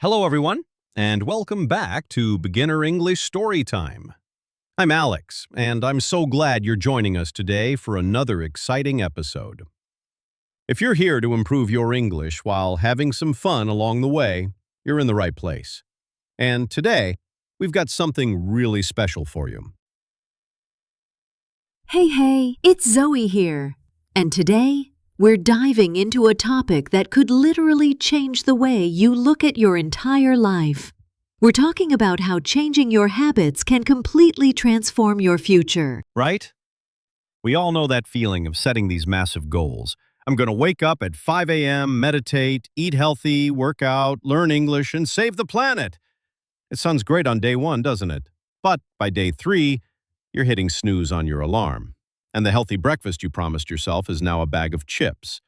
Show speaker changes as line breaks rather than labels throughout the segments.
Hello, everyone, and welcome back to Beginner English Storytime. I'm Alex, and I'm so glad you're joining us today for another exciting episode. If you're here to improve your English while having some fun along the way, you're in the right place. And today, we've got something really special for you.
Hey, it's Zoe here. And today, we're diving into a topic that could literally change the way you look at your entire life. We're talking about how changing your habits can completely transform your future.
Right? We all know that feeling of setting these massive goals. I'm going to wake up at 5 a.m., meditate, eat healthy, work out, learn English, and save the planet. It sounds great on day one, doesn't it? But by day 3, you're hitting snooze on your alarm. And the healthy breakfast you promised yourself is now a bag of chips.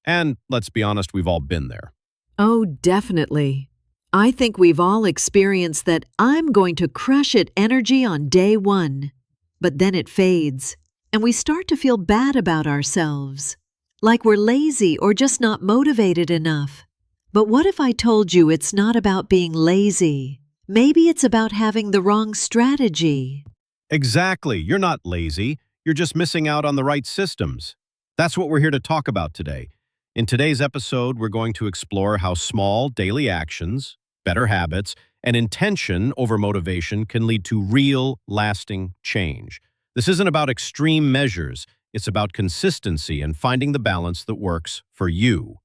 And let's be honest, we've all been there.
Oh, definitely. I think we've all experienced that I'm going to crush it energy on day 1. But then it fades, and we start to feel bad about ourselves. Like we're lazy or just not motivated enough. But what if I told you it's not about being lazy? Maybe it's about having the wrong strategy.
Exactly. You're not lazy. You're just missing out on the right systems. That's what we're here to talk about today. In today's episode, we're going to explore how small daily actions, better habits, and intention over motivation can lead to real, lasting change. This isn't about extreme measures. It's about consistency and finding the balance that works for you.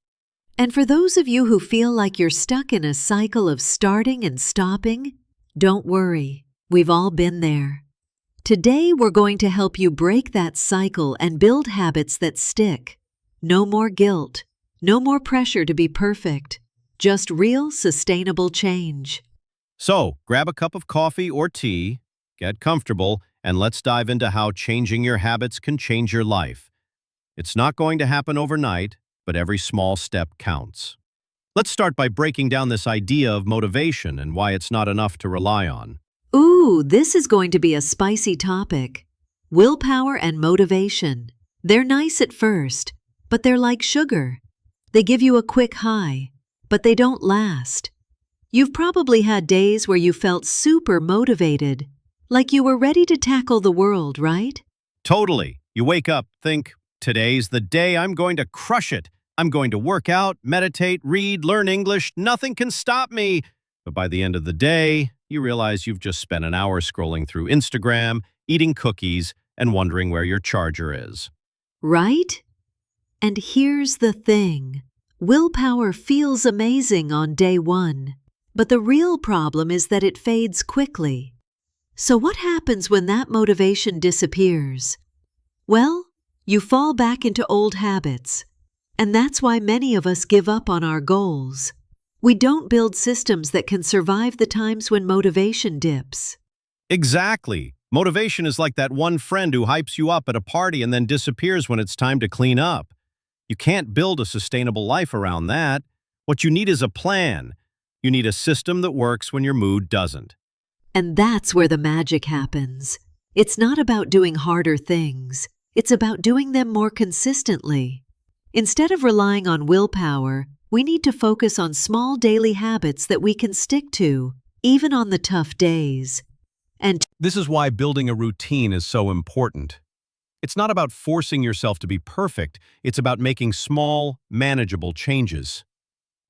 And for those of you who feel like you're stuck in a cycle of starting and stopping, don't worry. We've all been there. Today, we're going to help you break that cycle and build habits that stick. No more guilt. No more pressure to be perfect. Just real, sustainable change.
So, grab a cup of coffee or tea, get comfortable, and let's dive into how changing your habits can change your life. It's not going to happen overnight, but every small step counts. Let's start by breaking down this idea of motivation and why it's not enough to rely on.
Ooh, this is going to be a spicy topic. Willpower and motivation. They're nice at first, but they're like sugar. They give you a quick high, but they don't last. You've probably had days where you felt super motivated, like you were ready to tackle the world, right?
Totally. You wake up, think, today's the day I'm going to crush it. I'm going to work out, meditate, read, learn English. Nothing can stop me. But by the end of the day, you realize you've just spent an hour scrolling through Instagram, eating cookies, and wondering where your charger is.
Right? And here's the thing. Willpower feels amazing on day 1, but the real problem is that it fades quickly. So what happens when that motivation disappears? Well, you fall back into old habits, and that's why many of us give up on our goals. We don't build systems that can survive the times when motivation dips.
Exactly. Motivation is like that one friend who hypes you up at a party and then disappears when it's time to clean up. You can't build a sustainable life around that. What you need is a plan. You need a system that works when your mood doesn't.
And that's where the magic happens. It's not about doing harder things. It's about doing them more consistently. Instead of relying on willpower, we need to focus on small daily habits that we can stick to, even on the tough days. And
this is why building a routine is so important. It's not about forcing yourself to be perfect. It's about making small, manageable changes.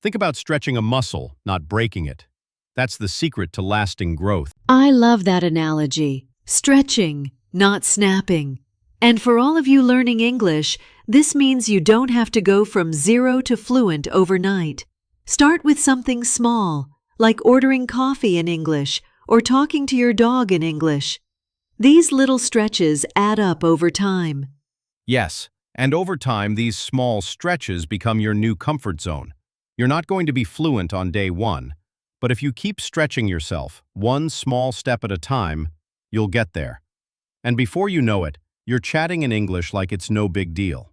Think about stretching a muscle, not breaking it. That's the secret to lasting growth.
I love that analogy. Stretching, not snapping. And for all of you learning English, this means you don't have to go from 0 to fluent overnight. Start with something small, like ordering coffee in English or talking to your dog in English. These little stretches add up over time.
Yes, and over time, these small stretches become your new comfort zone. You're not going to be fluent on day 1, but if you keep stretching yourself, one small step at a time, you'll get there. And before you know it, you're chatting in English like it's no big deal.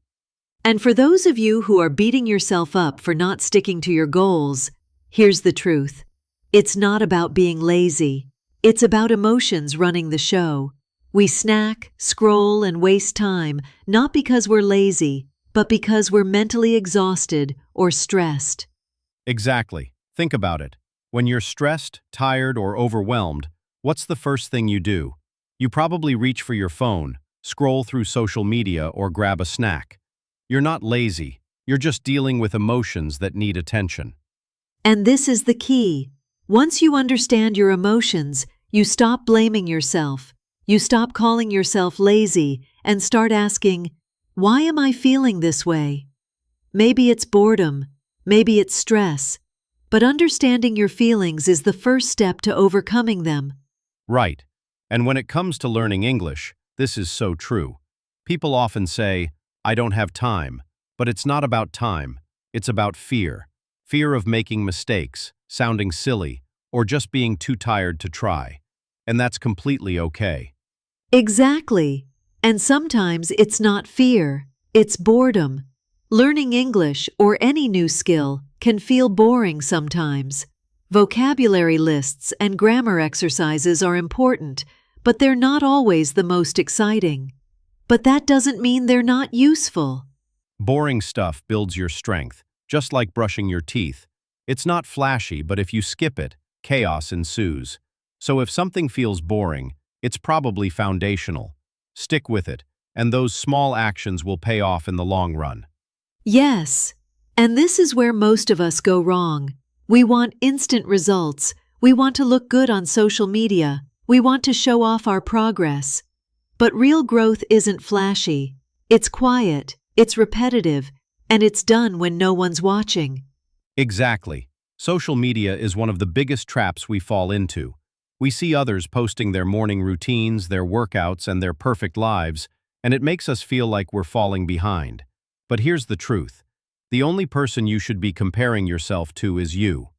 And for those of you who are beating yourself up for not sticking to your goals, here's the truth. It's not about being lazy. It's about emotions running the show. We snack, scroll, and waste time, not because we're lazy, but because we're mentally exhausted or stressed.
Exactly. Think about it. When you're stressed, tired, or overwhelmed, what's the first thing you do? You probably reach for your phone, scroll through social media, or grab a snack. You're not lazy, you're just dealing with emotions that need attention.
And this is the key. Once you understand your emotions, you stop blaming yourself. You stop calling yourself lazy and start asking, why am I feeling this way? Maybe it's boredom, maybe it's stress, but understanding your feelings is the first step to overcoming them.
Right. And when it comes to learning English, this is so true. People often say, I don't have time, but it's not about time. It's about fear. Fear of making mistakes, sounding silly, or just being too tired to try. And that's completely okay.
Exactly. And sometimes it's not fear, it's boredom. Learning English or any new skill can feel boring sometimes. Vocabulary lists and grammar exercises are important, but they're not always the most exciting. But that doesn't mean they're not useful.
Boring stuff builds your strength, just like brushing your teeth. It's not flashy, but if you skip it, chaos ensues. So if something feels boring, it's probably foundational. Stick with it, and those small actions will pay off in the long run.
Yes, and this is where most of us go wrong. We want instant results. We want to look good on social media. We want to show off our progress. But real growth isn't flashy. It's quiet, it's repetitive, and it's done when no one's watching.
Exactly. Social media is one of the biggest traps we fall into. We see others posting their morning routines, their workouts, and their perfect lives, and it makes us feel like we're falling behind. But here's the truth. The only person you should be comparing yourself to is you.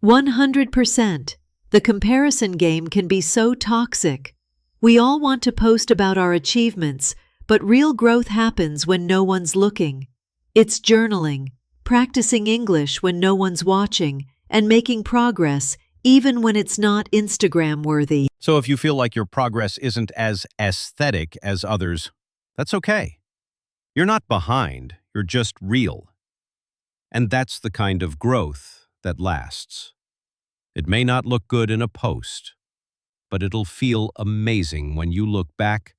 100%. The comparison game can be so toxic. We all want to post about our achievements, but real growth happens when no one's looking. It's journaling, practicing English when no one's watching, and making progress even when it's not Instagram-worthy.
So if you feel like your progress isn't as aesthetic as others, that's okay. You're not behind, you're just real. And that's the kind of growth that lasts. It may not look good in a post, but it'll feel amazing when you look back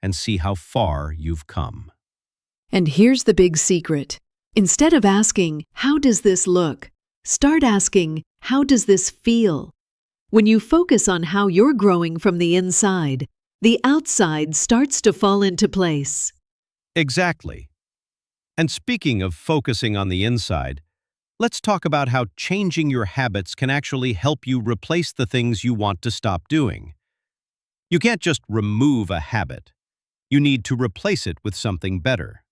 and see how far you've come.
And here's the big secret. Instead of asking, how does this look? Start asking, how does this feel? When you focus on how you're growing from the inside, the outside starts to fall into place.
Exactly. And speaking of focusing on the inside, let's talk about how changing your habits can actually help you replace the things you want to stop doing. You can't just remove a habit. You need to replace it with something better.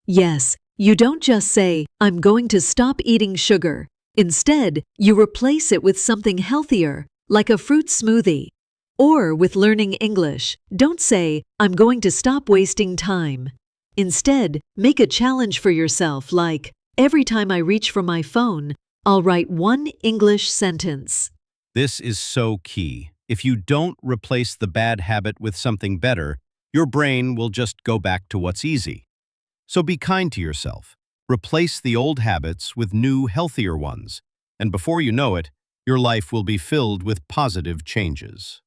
Yes, you don't just say, I'm going to stop eating sugar. Instead, you replace it with something healthier, like a fruit smoothie. Or with learning English, don't say, I'm going to stop wasting time. Instead, make a challenge for yourself like, every time I reach for my phone, I'll write one English sentence.
This is so key. If you don't replace the bad habit with something better, your brain will just go back to what's easy. So be kind to yourself. Replace the old habits with new, healthier ones. And before you know it, your life will be filled with positive changes.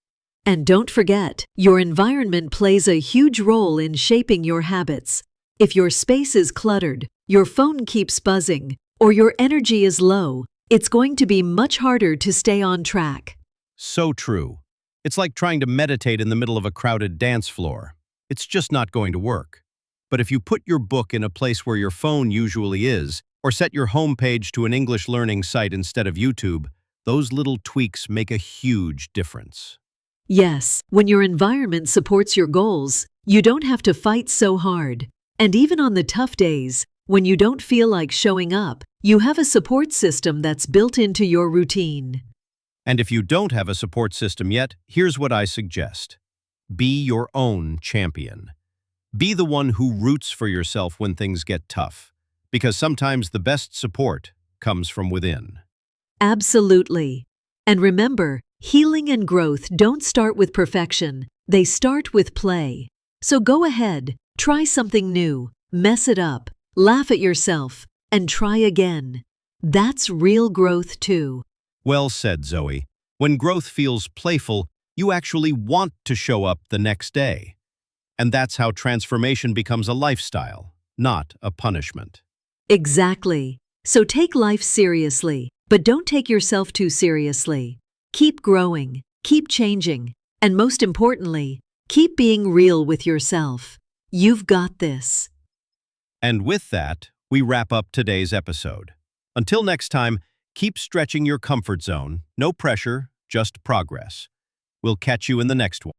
And don't forget, your environment plays a huge role in shaping your habits. If your space is cluttered, your phone keeps buzzing, or your energy is low, it's going to be much harder to stay on track.
So true. It's like trying to meditate in the middle of a crowded dance floor. It's just not going to work. But if you put your book in a place where your phone usually is, or set your homepage to an English learning site instead of YouTube, those little tweaks make a huge difference.
Yes, when your environment supports your goals, you don't have to fight so hard. And even on the tough days, when you don't feel like showing up, you have a support system that's built into your routine.
And if you don't have a support system yet, here's what I suggest. Be your own champion. Be the one who roots for yourself when things get tough, because sometimes the best support comes from within.
Absolutely. And remember, healing and growth don't start with perfection, they start with play. So go ahead, try something new, mess it up, laugh at yourself, and try again. That's real growth too.
Well said, Zoe. When growth feels playful, you actually want to show up the next day. And that's how transformation becomes a lifestyle, not a punishment.
Exactly. So take life seriously, but don't take yourself too seriously. Keep growing, keep changing, and most importantly, keep being real with yourself. You've got this.
And with that, we wrap up today's episode. Until next time, keep stretching your comfort zone. No pressure, just progress. We'll catch you in the next one.